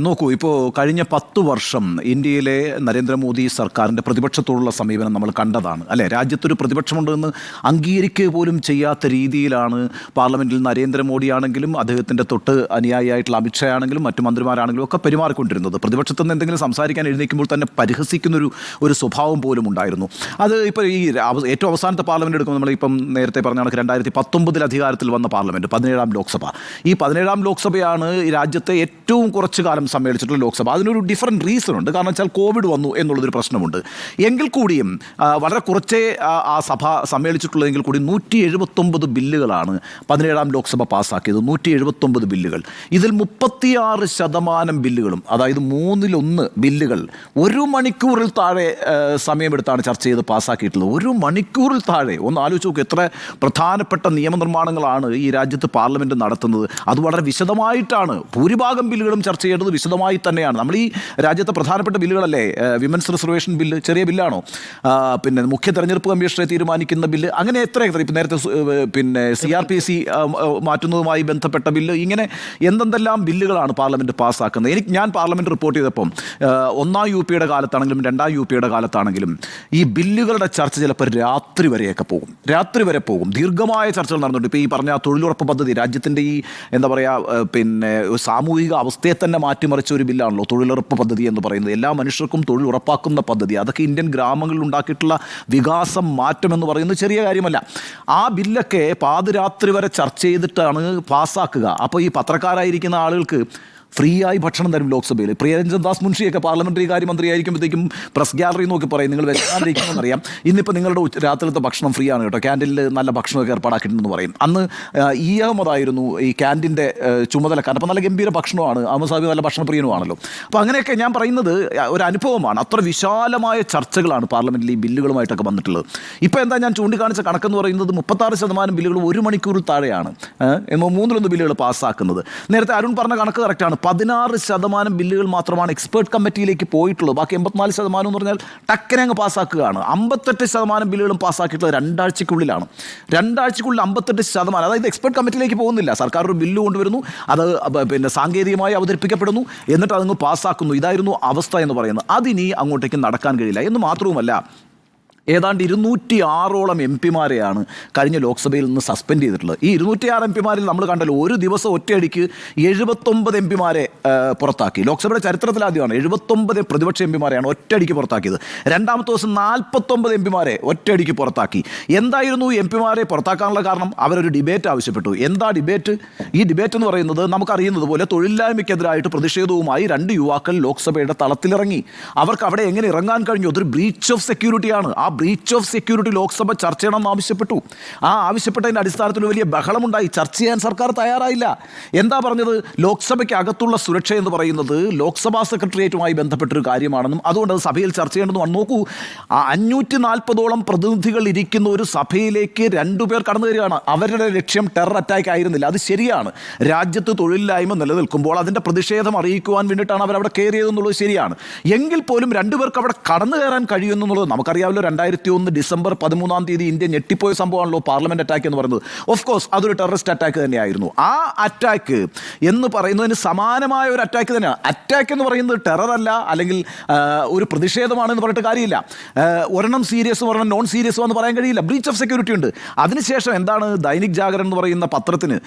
നോക്കൂ, ഇപ്പോൾ കഴിഞ്ഞ 10 വർഷം ഇന്ത്യയിലെ നരേന്ദ്രമോദി സർക്കാരിൻ്റെ പ്രതിപക്ഷത്തോടുള്ള സമീപനം നമ്മൾ കണ്ടതാണ് അല്ലേ. രാജ്യത്തൊരു പ്രതിപക്ഷമുണ്ടെന്ന് അംഗീകരിക്കുക പോലും ചെയ്യാത്ത രീതിയിലാണ് പാർലമെൻറ്റിൽ നരേന്ദ്രമോദി ആണെങ്കിലും അദ്ദേഹത്തിൻ്റെ തൊട്ട് അനുയായിയായിട്ടുള്ള അമിത്ഷാ ആണെങ്കിലും മറ്റു മന്ത്രിമാരാണെങ്കിലും ഒക്കെ പെരുമാറിക്കൊണ്ടിരുന്നത്. പ്രതിപക്ഷത്തു നിന്ന് എന്തെങ്കിലും സംസാരിക്കാൻ എഴുന്നേൽക്കുമ്പോൾ തന്നെ പരിഹസിക്കുന്നൊരു സ്വഭാവം പോലും ഉണ്ടായിരുന്നു. അത് ഇപ്പോൾ ഈ ഏറ്റവും അവസാനത്തെ പാർലമെൻറ്റ് എടുക്കുമ്പോൾ നമ്മളിപ്പം നേരത്തെ പറഞ്ഞ കണക്ക് 2019 അധികാരത്തിൽ വന്ന പാർലമെൻറ്റ് 17ാം ലോക്സഭ. ഈ 17ാം ലോക്സഭയാണ് ഈ രാജ്യത്തെ ഏറ്റവും കുറച്ച് കാലം സമ്മേളിച്ചിട്ടുള്ള ലോക്സഭ. അതിനൊരു ഡിഫറൻറ്റ് റീസൺ ഉണ്ട്. കാരണം വെച്ചാൽ കോവിഡ് വന്നു എന്നുള്ളതൊരു പ്രശ്നമുണ്ട്. എങ്കിൽ കൂടിയും വളരെ കുറച്ചേ ആ സഭ സമ്മേളിച്ചിട്ടുള്ളതെങ്കിൽ കൂടി 179 ബില്ലുകളാണ് 17ാം ലോക്സഭ പാസ്സാക്കിയത്. 179 ബില്ലുകൾ. ഇതിൽ 36% ബില്ലുകളും, അതായത് 1/3 ബില്ലുകൾ 1 മണിക്കൂറിൽ താഴെ സമയമെടുത്താണ് ചർച്ച ചെയ്ത് പാസ്സാക്കിയിട്ടുള്ളത്. 1 മണിക്കൂറിൽ താഴെ. ഒന്ന് ആലോചിച്ച് നോക്കുക, എത്ര പ്രധാനപ്പെട്ട നിയമനിർമ്മാണങ്ങളാണ് ഈ രാജ്യത്ത് പാർലമെൻറ്റ് നടത്തുന്നത്. അത് വളരെ വിശദമായിട്ടാണ്. ഭൂരിഭാഗം ബില്ലുകളും ചർച്ച ചെയ്യേണ്ടത് വിശദമായി തന്നെയാണ്. നമ്മൾ ഈ രാജ്യത്തെ പ്രധാനപ്പെട്ട ബില്ലുകളല്ലേ, വിമൻസ് റിസർവേഷൻ ബില്ല് ചെറിയ ബില്ലാണോ? പിന്നെ മുഖ്യ തെരഞ്ഞെടുപ്പ് കമ്മീഷണറെ തീരുമാനിക്കുന്ന ബില്ല്, അങ്ങനെ എത്ര ഇപ്പം നേരത്തെ പിന്നെ CRPC മാറ്റുന്നതുമായി ബന്ധപ്പെട്ട ബില്ല്, ഇങ്ങനെ എന്തെല്ലാം ബില്ലുകളാണ് പാർലമെൻറ്റ് പാസ്സാക്കുന്നത്. ഞാൻ പാർലമെൻറ്റ് റിപ്പോർട്ട് ചെയ്തപ്പം 1ാം UPയുടെ കാലത്താണെങ്കിലും 2ാം UPയുടെ കാലത്താണെങ്കിലും ഈ ബില്ലുകളുടെ ചർച്ച ചിലപ്പോൾ രാത്രി വരെയൊക്കെ പോകും. രാത്രി വരെ പോകും. ദീർഘമായ ചർച്ചകൾ നടന്നുണ്ട്. ഇപ്പോൾ ഈ പറഞ്ഞ തൊഴിലുറപ്പ് പദ്ധതി, രാജ്യത്തിൻ്റെ ഈ എന്താ പറയുക, പിന്നെ സാമൂഹിക അവസ്ഥയെ തന്നെ മാറ്റിമറിച്ച ഒരു ബില്ലാണല്ലോ തൊഴിലുറപ്പ് പദ്ധതി എന്ന് പറയുന്നത്. എല്ലാ മനുഷ്യർക്കും തൊഴിൽ ഉറപ്പാക്കുന്ന പദ്ധതി. അതൊക്കെ ഇന്ത്യൻ ഗ്രാമങ്ങളിൽ ഉണ്ടാക്കിയിട്ടുള്ള വികാസം, മാറ്റം എന്ന് പറയുന്നത് ചെറിയ കാര്യമല്ല. ആ ബില്ലൊക്കെ പാതിരാത്രി വരെ ചർച്ച ചെയ്തിട്ടാണ് പാസ്സാക്കുക. അപ്പോൾ ഈ പത്രക്കാരായിരിക്കുന്ന ആളുകൾക്ക് ഫ്രീ ആയി ഭക്ഷണം തരും ലോക്സഭയിൽ. പ്രിയരഞ്ജൻ ദാസ് മുൻഷിയൊക്കെ പാർലമെൻ്ററി കാര്യമന്ത്രി ആയിരിക്കുമ്പോഴത്തേക്കും പ്രസ് ഗാലറി നോക്കി പറയും, നിങ്ങൾ വെച്ചാണ്ടിരിക്കുമെന്നറിയാം, ഇന്നിപ്പോൾ നിങ്ങളുടെ രാത്രിയിലത്തെ ഭക്ഷണം ഫ്രീ ആണ് കേട്ടോ, ക്യാൻറ്റീനിൽ നല്ല ഭക്ഷണമൊക്കെ ഏർപ്പാടാക്കിയിട്ടുണ്ടെന്ന് പറയും. അന്ന് അഹമ്മദ് ആയിരുന്നു ഈ ക്യാൻറ്റീൻ്റെ ചുമതലക്കാരൻ. അപ്പോൾ നല്ല ഗംഭീര ഭക്ഷണമാണ്. അഹമ്മദ് സാഹിബ് നല്ല ഭക്ഷണപ്രിയനുമാണല്ലോ. അപ്പോൾ അങ്ങനെയൊക്കെ ഞാൻ പറയുന്നത് ഒരു അനുഭവമാണ്. അത്ര വിശാലമായ ചർച്ചകളാണ് പാർലമെൻറ്റിൽ ഈ ബില്ലുകളുമായിട്ടൊക്കെ വന്നിട്ടുള്ളത്. ഇപ്പോൾ എന്താ ഞാൻ ചൂണ്ടിക്കാണിച്ച കണക്കെന്ന് പറയുന്നത് 36% ബില്ലുകൾ 1 മണിക്കൂറിൽ താഴെയാണ് 3/1 ബില്ലുകൾ പാസ്സാക്കുന്നത്. നേരത്തെ അരുൺ പറഞ്ഞ കണക്ക് കറക്റ്റാണ്. 16% ബില്ലുകൾ മാത്രമാണ് എക്സ്പേർട്ട് കമ്മിറ്റിയിലേക്ക് പോയിട്ടുള്ളത്. ബാക്കി 84% എന്ന് പറഞ്ഞാൽ ടക്കനെ അങ്ങ് പാസ്സാക്കുകയാണ്. 58% ബില്ലുകളും പാസ്സാക്കിയിട്ടുള്ളത് 2 ആഴ്ചയ്ക്കുള്ളിലാണ്. 2 ആഴ്ചയ്ക്കുള്ളിൽ 58%. അതായത് എക്സ്പേർട്ട് കമ്മിറ്റിയിലേക്ക് പോകുന്നില്ല. സർക്കാർ ഒരു ബില്ല് കൊണ്ടുവരുന്നു, അത് പിന്നെ സാങ്കേതികമായി അവതരിപ്പിക്കപ്പെടുന്നു, എന്നിട്ട് അതങ്ങ് പാസ്സാക്കുന്നു. ഇതായിരുന്നു അവസ്ഥ എന്ന് പറയുന്നത്. അതിനി അങ്ങോട്ടേക്ക് നടക്കാൻ കഴിയില്ല. എന്ന് മാത്രവുമല്ല, ഏതാണ്ട് 206ഓളം MP-മാരെയാണ് കഴിഞ്ഞ ലോക്സഭയിൽ നിന്ന് സസ്പെൻഡ് ചെയ്തിട്ടുള്ളത്. ഈ 206 MP-മാരിൽ നമ്മൾ കണ്ടല്ലോ, ഒരു ദിവസം ഒറ്റയടിക്ക് 79 MP-മാരെ പുറത്താക്കി. ലോക്സഭയുടെ ചരിത്രത്തിലാദ്യമാണ് 79 പ്രതിപക്ഷ MP-മാരെയാണ് ഒറ്റയടിക്ക് പുറത്താക്കിയത്. രണ്ടാമത്തെ ദിവസം 49 MP-മാരെ ഒറ്റയടിക്ക് പുറത്താക്കി. എന്തായിരുന്നു MP-മാരെ പുറത്താക്കാനുള്ള കാരണം? അവരൊരു ഡിബേറ്റ് ആവശ്യപ്പെട്ടു. എന്താ ഡിബേറ്റ്? ഈ ഡിബേറ്റ് എന്ന് പറയുന്നത് നമുക്കറിയുന്നത് പോലെ തൊഴിലില്ലായ്മയ്ക്കെതിരായിട്ട് പ്രതിഷേധവുമായി 2 യുവാക്കൾ ലോക്സഭയുടെ തളത്തിലിറങ്ങി. അവർക്ക് അവിടെ എങ്ങനെ ഇറങ്ങാൻ കഴിഞ്ഞു? അതൊരു ബ്രീച്ച് ഓഫ് സെക്യൂരിറ്റിയാണ്. ആ ബ്രീച്ച് ഓഫ് സെക്യൂരിറ്റി ലോക്സഭ ചർച്ച ചെയ്യണമെന്ന് ആവശ്യപ്പെട്ടു. ആ ആവശ്യപ്പെട്ടതിൻ്റെ അടിസ്ഥാനത്തിൽ വലിയ ബഹളമുണ്ടായി. ചർച്ച ചെയ്യാൻ സർക്കാർ തയ്യാറായില്ല. എന്താ പറഞ്ഞത്? ലോക്സഭയ്ക്ക് അകത്തുള്ള സുരക്ഷ എന്ന് പറയുന്നത് ലോക്സഭാ സെക്രട്ടേറിയറ്റുമായി ബന്ധപ്പെട്ടൊരു കാര്യമാണെന്നും അതുകൊണ്ട് അത് സഭയിൽ ചർച്ച ചെയ്യണമെന്നും. നോക്കൂ, 540ഓളം പ്രതിനിധികൾ ഇരിക്കുന്ന ഒരു സഭയിലേക്ക് 2 പേർ കടന്നു വരികയാണ്. അവരുടെ ലക്ഷ്യം ടെറർ അറ്റാക്ക് ആയിരുന്നില്ല. അത് ശരിയാണ്. രാജ്യത്ത് തൊഴിലില്ലായ്മ നിലനിൽക്കുമ്പോൾ അതിൻ്റെ പ്രതിഷേധം അറിയിക്കുവാൻ വേണ്ടിയിട്ടാണ് അവരവിടെ കയറിയതെന്നുള്ളത് ശരിയാണ്. എങ്കിൽ പോലും 2 പേർക്ക് അവിടെ കടന്നു കയറാൻ കഴിയുമെന്നുള്ളത് നമുക്കറിയാമല്ലോ. 2001 ഡിസംബർ 13-ാം തീയതി ഇന്ത്യ ഞെട്ടിപ്പോയ സംഭവമാണല്ലോ പാർലമെൻറ്റ് അറ്റാക്ക് എന്ന് പറയുന്നത്. ഓഫ് കോഴ്സ് അതൊരു ടെററിസ്റ്റ് അറ്റാക്ക് തന്നെയായിരുന്നു. ആ അറ്റാക്ക് എന്ന് പറയുന്നതിന് സമാനമായ ഒരു അറ്റാക്ക് തന്നെയാണ്. അറ്റാക്ക് എന്ന് പറയുന്നത് ടെററല്ല, അല്ലെങ്കിൽ ഒരു പ്രതിഷേധമാണെന്ന് പറഞ്ഞിട്ട് കാര്യമില്ല. ഒരെണ്ണം സീരിയസും ഒരെണ്ണം നോൺ സീരിയസും എന്ന് പറയാൻ കഴിയില്ല. ബ്രീച്ച് ഓഫ് സെക്യൂരിറ്റി ഉണ്ട്. അതിനുശേഷം എന്താണ് ദൈനിക് ജാഗരൺ എന്ന് പറയുന്ന പത്രത്തിന്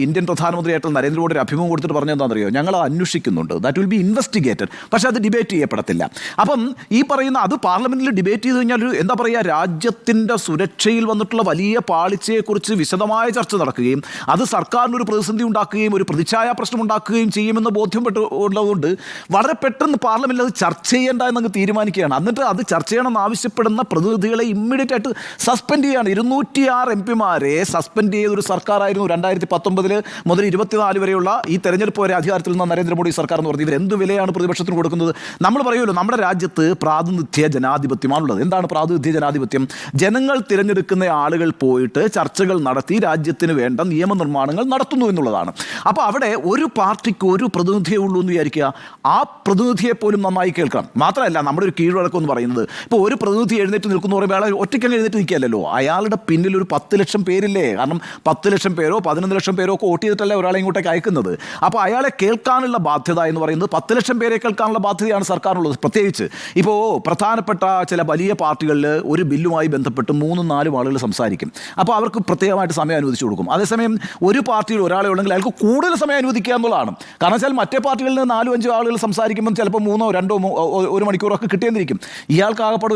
ഇന്ത്യൻ പ്രധാനമന്ത്രിയായിട്ടുള്ള നരേന്ദ്രമോദി ഒരു അഭിമുഖം കൊടുത്തിട്ട് പറഞ്ഞെന്താണെന്നറിയോ? ഞങ്ങൾ അന്വേഷിക്കുന്നുണ്ട്, ദാറ്റ് വിൽ ബി ഇൻവെസ്റ്റിഗേറ്റഡ്. പക്ഷേ അത് ഡിബേറ്റ് ചെയ്യപ്പെടത്തില്ല. അപ്പം ഈ പറയുന്ന അത് പാർലമെൻറ്റിൽ ഡിബേറ്റ് ചെയ്ത് കഴിഞ്ഞാൽ എന്താ പറയുക, രാജ്യത്തിൻ്റെ സുരക്ഷയിൽ വന്നിട്ടുള്ള വലിയ പാളിച്ചയെക്കുറിച്ച് വിശദമായ ചർച്ച നടക്കുകയും അത് സർക്കാരിനൊരു പ്രതിസന്ധി ഉണ്ടാക്കുകയും ഒരു പ്രതിച്ഛായ പ്രശ്നം ഉണ്ടാക്കുകയും ചെയ്യുമെന്ന് ബോധ്യപ്പെട്ടുള്ളതുകൊണ്ട് വളരെ പെട്ടെന്ന് പാർലമെൻറ്റിൽ അത് ചർച്ച ചെയ്യേണ്ട എന്നങ്ങ് തീരുമാനിക്കുകയാണ്. എന്നിട്ട് അത് ചർച്ച ചെയ്യണമെന്ന് ആവശ്യപ്പെടുന്ന പ്രതിനിധികളെ ഇമ്മീഡിയറ്റ് ആയിട്ട് സസ്പെൻഡ് ചെയ്യുകയാണ്. 206 MP-മാരെ സസ്പെൻഡ് ചെയ്തൊരു സർക്കാരായിരുന്നു 2019 മുതൽ 24 വരെയുള്ള ഈ തെരഞ്ഞെടുപ്പ് വരെ അധികാരത്തിൽ നിന്ന് നരേന്ദ്രമോദി സർക്കാർ എന്ന് പറഞ്ഞത്. ഇവരെന്ത് വിലയാണ് പ്രതിപക്ഷത്തിന് കൊടുക്കുന്നത്? നമ്മൾ പറയുമല്ലോ, നമ്മുടെ രാജ്യത്ത് പ്രാതിനിധ്യ ജനാധിപത്യമാണുള്ളത്. എന്താണ് പ്രാതിനിധ്യ ജനാധിപത്യം? ജനങ്ങൾ തിരഞ്ഞെടുക്കുന്ന ആളുകൾ പോയിട്ട് ചർച്ചകൾ നടത്തി രാജ്യത്തിന് വേണ്ട നിയമനിർമ്മാണങ്ങൾ നടത്തുന്നു എന്നുള്ളതാണ്. അപ്പോൾ അവിടെ ഒരു പാർട്ടിക്ക് ഒരു പ്രതിനിധിയേ ഉള്ളൂ എന്ന് വിചാരിക്കുക. ആ പ്രതിനിധിയെ പോലും നന്നായി കേൾക്കണം. മാത്രമല്ല, നമ്മുടെ ഒരു കീഴ്വഴക്കം എന്ന് പറയുന്നത്, ഇപ്പോൾ ഒരു പ്രതിനിധി എഴുന്നേറ്റ് നിൽക്കുന്ന പറയുമ്പോൾ അയാൾ ഒറ്റയ്ക്കങ്ങ് എഴുന്നേറ്റ് നിൽക്കുകയല്ലോ. അയാളുടെ പിന്നിൽ ഒരു 10 ലക്ഷം പേരില്ലേ? കാരണം 10 ലക്ഷം പേരോ 11 ലക്ഷം പേരോ ഒക്കെ വോട്ട് ചെയ്തിട്ടല്ലേ ഒരാളെ ഇങ്ങോട്ടേക്ക് അയക്കുന്നത്. അപ്പോൾ അയാളെ കേൾക്കാനുള്ള ബാധ്യത എന്ന് പറയുന്നത് 10 ലക്ഷം പേരെ കേൾക്കാനുള്ള ബാധ്യതയാണ് സർക്കാരിനുള്ളത്. പ്രത്യേകിച്ച് ഇപ്പോൾ പ്രധാനപ്പെട്ട ചില വലിയ പാർട്ടികളിൽ ഒരു ബില്ലുമായി ബന്ധപ്പെട്ട് 3-4 ആളുകൾ സംസാരിക്കും. അപ്പോൾ അവർക്ക് പ്രത്യേകമായിട്ട് സമയം അനുവദിച്ചു കൊടുക്കും. അതേസമയം ഒരു പാർട്ടിയിൽ ഒരാളെ ഉണ്ടെങ്കിൽ അയാൾക്ക് കൂടുതൽ സമയം അനുവദിക്കുക എന്നുള്ളതാണ്. കാരണം വെച്ചാൽ മറ്റേ പാർട്ടികളിൽ നിന്ന് 4-5 ആളുകൾ സംസാരിക്കുമ്പോൾ ചിലപ്പോൾ 3-2 മണിക്കൂറൊക്കെ കിട്ടിയെന്നിരിക്കും. ഇയാൾക്ക് ആകപ്പാടെ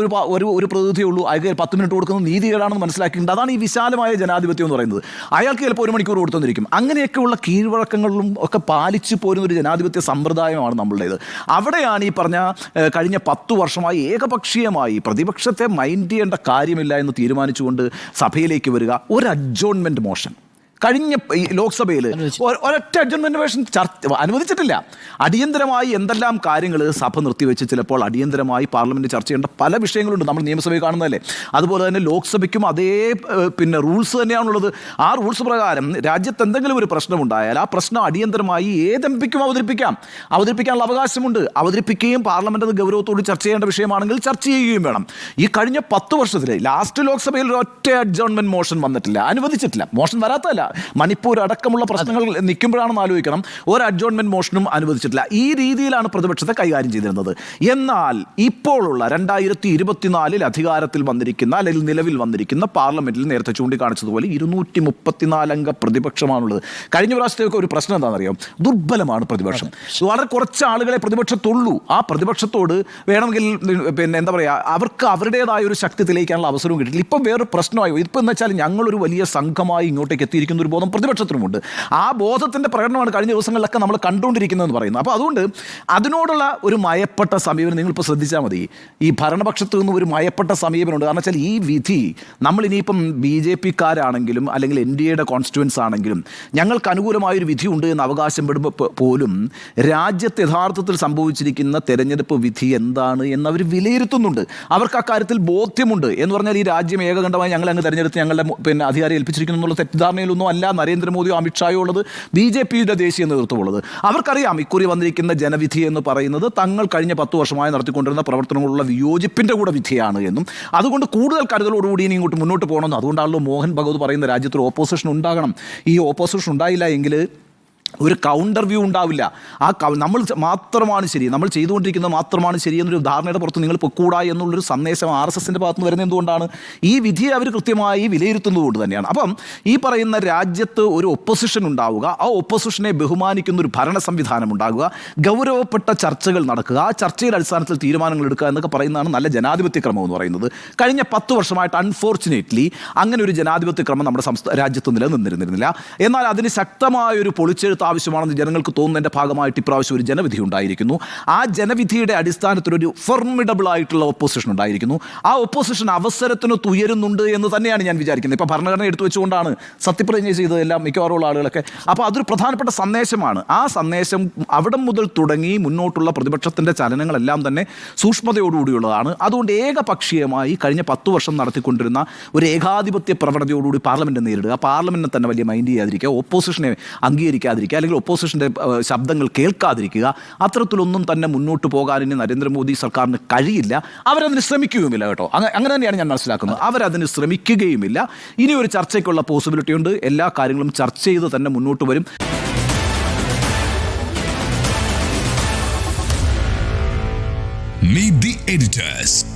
ഒരു പ്രതിനിധിയേ ഉള്ളൂ, അയാൾക്ക് 10 മിനിറ്റ് കൊടുക്കുന്നത് നീതികേടാണെന്ന് മനസ്സിലാക്കിയിട്ടുണ്ട്. അതാണ് ഈ വിശാലമായ ജനാധിപത്യം എന്ന് പറയുന്നത്. അയാൾക്ക് ചിലപ്പോൾ 1 മണിക്കൂർ കൊടുത്തെന്നിരിക്കും. അങ്ങനെയൊക്കെയുള്ള കീഴ്വഴക്കങ്ങളിലും ഒക്കെ പാലിച്ചു പോരുന്ന ഒരു ജനാധിപത്യ സമ്പ്രദായമാണ് നമ്മളുടേത്. അവിടെയാണ് ഈ പറഞ്ഞ കഴിഞ്ഞ 10 വർഷമായി ഏകപക്ഷീയമായി പ്രതിപക്ഷത്തെ മൈൻഡ് ചെയ്യേണ്ട കാര്യമില്ല എന്ന് തീരുമാനിച്ചുകൊണ്ട് സഭയിലേക്ക് വരിക ഒരു അഡ്ജോൺമെൻറ്റ് മോഷൻ. കഴിഞ്ഞ ലോക്സഭയിൽ ഒരൊറ്റ അഡ്ജോൺമെൻറ്റ് മോഷൻ അനുവദിച്ചിട്ടില്ല. അടിയന്തരമായി എന്തെല്ലാം കാര്യങ്ങൾ സഭ നിർത്തിവെച്ച് ചിലപ്പോൾ അടിയന്തരമായി പാർലമെൻറ്റ് ചർച്ച ചെയ്യേണ്ട പല വിഷയങ്ങളുണ്ട്. നമ്മൾ നിയമസഭയിൽ കാണുന്നതല്ലേ. അതുപോലെ തന്നെ ലോക്സഭയ്ക്കും അതേ റൂൾസ് തന്നെയാണുള്ളത്. ആ റൂൾസ് പ്രകാരം രാജ്യത്ത് എന്തെങ്കിലും ഒരു പ്രശ്നമുണ്ടായാൽ ആ പ്രശ്നം അടിയന്തരമായി ഏത് എം പിക്കും അവതരിപ്പിക്കാനുള്ള അവകാശമുണ്ട്. അവതരിപ്പിക്കുകയും പാർലമെൻറ്റ് ഗൗരവത്തോട് ചർച്ച ചെയ്യേണ്ട വിഷയമാണെങ്കിൽ ചർച്ച ചെയ്യുകയും വേണം. ഈ കഴിഞ്ഞ 10 വർഷത്തിൽ ലാസ്റ്റ് ലോക്സഭയിൽ ഒരൊറ്റ അഡ്ജോൺമെൻറ്റ് മോഷൻ വന്നിട്ടില്ല, അനുവദിച്ചിട്ടില്ല. മോഷൻ വരാത്തതല്ല, മണിപ്പൂർ അടക്കമുള്ള പ്രശ്നങ്ങൾ നിൽക്കുമ്പോഴാണെന്ന് ആലോചിക്കണം. ഒരു അഡ്ജോൺമെൻറ്റ് മോഷനും അനുവദിച്ചിട്ടില്ല. ഈ രീതിയിലാണ് പ്രതിപക്ഷത്തെ കൈകാര്യം ചെയ്തിരുന്നത്. എന്നാൽ ഇപ്പോഴുള്ള 2024 അധികാരത്തിൽ വന്നിരിക്കുന്ന അല്ലെങ്കിൽ നിലവിൽ വന്നിരിക്കുന്ന പാർലമെൻറ്റിൽ നേരത്തെ ചൂണ്ടിക്കാണിച്ചതുപോലെ 234 അംഗ പ്രതിപക്ഷമാണുള്ളത്. കഴിഞ്ഞ പ്രാവശ്യത്തേക്ക് ഒരു പ്രശ്നം എന്താണെന്നറിയാം? ദുർബലമാണ് പ്രതിപക്ഷം. വളരെ കുറച്ച് ആളുകളെ പ്രതിപക്ഷത്തുള്ളൂ. ആ പ്രതിപക്ഷത്തോട് വേണമെങ്കിൽ എന്താ പറയുക, അവർക്ക് അവരുടേതായ ഒരു ശക്തി തെളിയിക്കാനുള്ള അവസരവും കിട്ടില്ല. ഇപ്പം വേറൊരു പ്രശ്നമായി. ഇപ്പം എന്ന് വെച്ചാൽ ഞങ്ങളൊരു വലിയ സംഘമായി ഇങ്ങോട്ടേക്ക് എത്തിയിരിക്കുന്ന ഒരു ബോധം പ്രതിപക്ഷത്തിനുമുണ്ട്. ആ ബോധത്തിൻ്റെ പ്രകടനമാണ് കഴിഞ്ഞ ദിവസങ്ങളിലൊക്കെ നമ്മൾ കണ്ടുകൊണ്ടിരിക്കുന്നതെന്ന് പറയുന്നത്. അപ്പോൾ അതുകൊണ്ട് അതിനോടുള്ള ഒരു മയപ്പെട്ട സമീപനം നിങ്ങളിപ്പോൾ ശ്രദ്ധിച്ചാൽ മതി. ഈ ഭരണപക്ഷത്തു നിന്ന് ഒരു മയപ്പെട്ട സമീപനമുണ്ട്. കാരണം വെച്ചാൽ ഈ വിധി നമ്മളിനിയിപ്പം BJP-ക്കാരാണെങ്കിലും അല്ലെങ്കിൽ NDAയുടെ കോൺസ്റ്റിറ്റ്യുവൻസ് ആണെങ്കിലും ഞങ്ങൾക്ക് അനുകൂലമായൊരു വിധി ഉണ്ട് എന്ന് അവകാശപ്പെടുമ്പോൾ പോലും രാജ്യത്ത് യഥാർത്ഥത്തിൽ സംഭവിച്ചിരിക്കുന്ന തെരഞ്ഞെടുപ്പ് വിധി എന്താണ് എന്നവർ വിലയിരുത്തുന്നുണ്ട്. അവർക്ക് അക്കാര്യത്തിൽ ബോധ്യമുണ്ട്. എന്ന് പറഞ്ഞാൽ ഈ രാജ്യം ഏകകണ്ഠമായി ഞങ്ങൾ അങ്ങ് തെരഞ്ഞെടുത്ത് ഞങ്ങളുടെ അധികാരം ഏൽപ്പിച്ചിരിക്കുന്നു എന്നുള്ള തെറ്റിദ്ധാരണയിലൊന്നും അല്ല നരേന്ദ്രമോദിയോ അമിത്ഷായോ ഉള്ളത്, BJP-യുടെ ദേശീയ നേതൃത്വമുള്ളത്. അവർക്കറിയാം ഇക്കുറി വന്നിരിക്കുന്ന ജനവിധി എന്ന് പറയുന്നത് തങ്ങൾ കഴിഞ്ഞ 10 വർഷമായി നടത്തിക്കൊണ്ടിരുന്ന പ്രവർത്തനങ്ങളുള്ള വിയോജിപ്പിൻ്റെ കൂടെ വിധിയാണ് എന്നും അതുകൊണ്ട് കൂടുതൽ കരുതലോടുകൂടി ഇനി ഇങ്ങോട്ട് മുന്നോട്ട് പോകണമെന്നും അതുകൊണ്ടാണല്ലോ മോഹൻ ഭഗവത് പറയുന്ന രാജ്യത്തൊരു ഓപ്പോസിഷൻ ഉണ്ടാകണം. ഈ ഓപ്പോസിഷൻ ഉണ്ടായില്ല എങ്കിൽ ഒരു കൗണ്ടർ വ്യൂ ഉണ്ടാവില്ല. നമ്മൾ മാത്രമാണ് ശരി, നമ്മൾ ചെയ്തുകൊണ്ടിരിക്കുന്നത് മാത്രമാണ് ശരി എന്നൊരു ധാരണയുടെ പുറത്ത് നിങ്ങൾ പൊക്കൂടാ എന്നുള്ളൊരു സന്ദേശം RSSൻ്റെ ഭാഗത്ത് നിന്ന് വരുന്നത് എന്തുകൊണ്ടാണ്? ഈ വിധിയെ അവർ കൃത്യമായി വിലയിരുത്തുന്നതുകൊണ്ട് തന്നെയാണ്. അപ്പം ഈ പറയുന്ന രാജ്യത്ത് ഒരു ഒപ്പോസിഷൻ ഉണ്ടാവുക, ആ ഒപ്പോസിഷനെ ബഹുമാനിക്കുന്ന ഒരു ഭരണ സംവിധാനം ഉണ്ടാകുക, ഗൗരവപ്പെട്ട ചർച്ചകൾ നടക്കുക, ആ ചർച്ചയുടെ അടിസ്ഥാനത്തിൽ തീരുമാനങ്ങൾ എടുക്കുക എന്നൊക്കെ പറയുന്നതാണ് നല്ല ജനാധിപത്യ ക്രമം എന്ന് പറയുന്നത്. കഴിഞ്ഞ 10 വർഷമായിട്ട് അൺഫോർച്ചുനേറ്റ്ലി അങ്ങനെ ഒരു ജനാധിപത്യ ക്രമം നമ്മുടെ രാജ്യത്ത് നിലനിന്നിരുന്നില്ല. എന്നാൽ അതിന് ശക്തമായൊരു പൊളിച്ചെഴുത്ത് ആവശ്യമാണെന്ന് ജനങ്ങൾക്ക് തോന്നുന്നതിൻ്റെ ഭാഗമായിട്ട് ഇപ്രാവശ്യം ഒരു ജനവിധി ഉണ്ടായിരിക്കുന്നു. ആ ജനവിധിയുടെ അടിസ്ഥാനത്തിൽ ഒരു ഫോർമിഡബിൾ ആയിട്ടുള്ള ഒപ്പോസിഷൻ ഉണ്ടായിരിക്കുന്നു. ആ ഒപ്പോസിഷൻ അവസരത്തിന് തുയരുന്നുണ്ട് എന്ന് തന്നെയാണ് ഞാൻ വിചാരിക്കുന്നത്. ഇപ്പോൾ ഭരണഘടന എടുത്തു വെച്ചുകൊണ്ടാണ് സത്യപ്രതിജ്ഞ ചെയ്തതെല്ലാം മിക്കവാറുള്ള ആളുകളൊക്കെ. അപ്പോൾ അതൊരു പ്രധാനപ്പെട്ട സന്ദേശമാണ്. ആ സന്ദേശം അവിടെ മുതൽ തുടങ്ങി മുന്നോട്ടുള്ള പ്രതിപക്ഷത്തിൻ്റെ ചലനങ്ങളെല്ലാം തന്നെ സൂക്ഷ്മതയോടുകൂടിയുള്ളതാണ്. അതുകൊണ്ട് ഏകപക്ഷീയമായി കഴിഞ്ഞ 10 വർഷം നടത്തിക്കൊണ്ടിരുന്ന ഒരു ഏകാധിപത്യ പ്രവണതയോടുകൂടി പാർലമെൻറ്റ് നേരിടുക, പാർലമെൻറ്റിനെ തന്നെ വലിയ മൈൻഡ് ചെയ്യാതിരിക്കുക, ഒപ്പോസിഷനെ അംഗീകരിക്കാതിരിക്കുക, അല്ലെങ്കിൽ ഒപ്പോസിഷൻ്റെ ശബ്ദങ്ങൾ കേൾക്കാതിരിക്കുക, അത്തരത്തിലൊന്നും തന്നെ മുന്നോട്ട് പോകാൻ ഇനി നരേന്ദ്രമോദി സർക്കാരിന് കഴിയില്ല. അവരതിന് ശ്രമിക്കുകയുമില്ല കേട്ടോ. അങ്ങനെ തന്നെയാണ് ഞാൻ മനസ്സിലാക്കുന്നത്. അവരതിന് ശ്രമിക്കുകയുമില്ല. ഇനി ഒരു ചർച്ചയ്ക്കുള്ള പോസിബിലിറ്റി ഉണ്ട്. എല്ലാ കാര്യങ്ങളും ചർച്ച ചെയ്ത് തന്നെ മുന്നോട്ട് വരും. Meet the editors.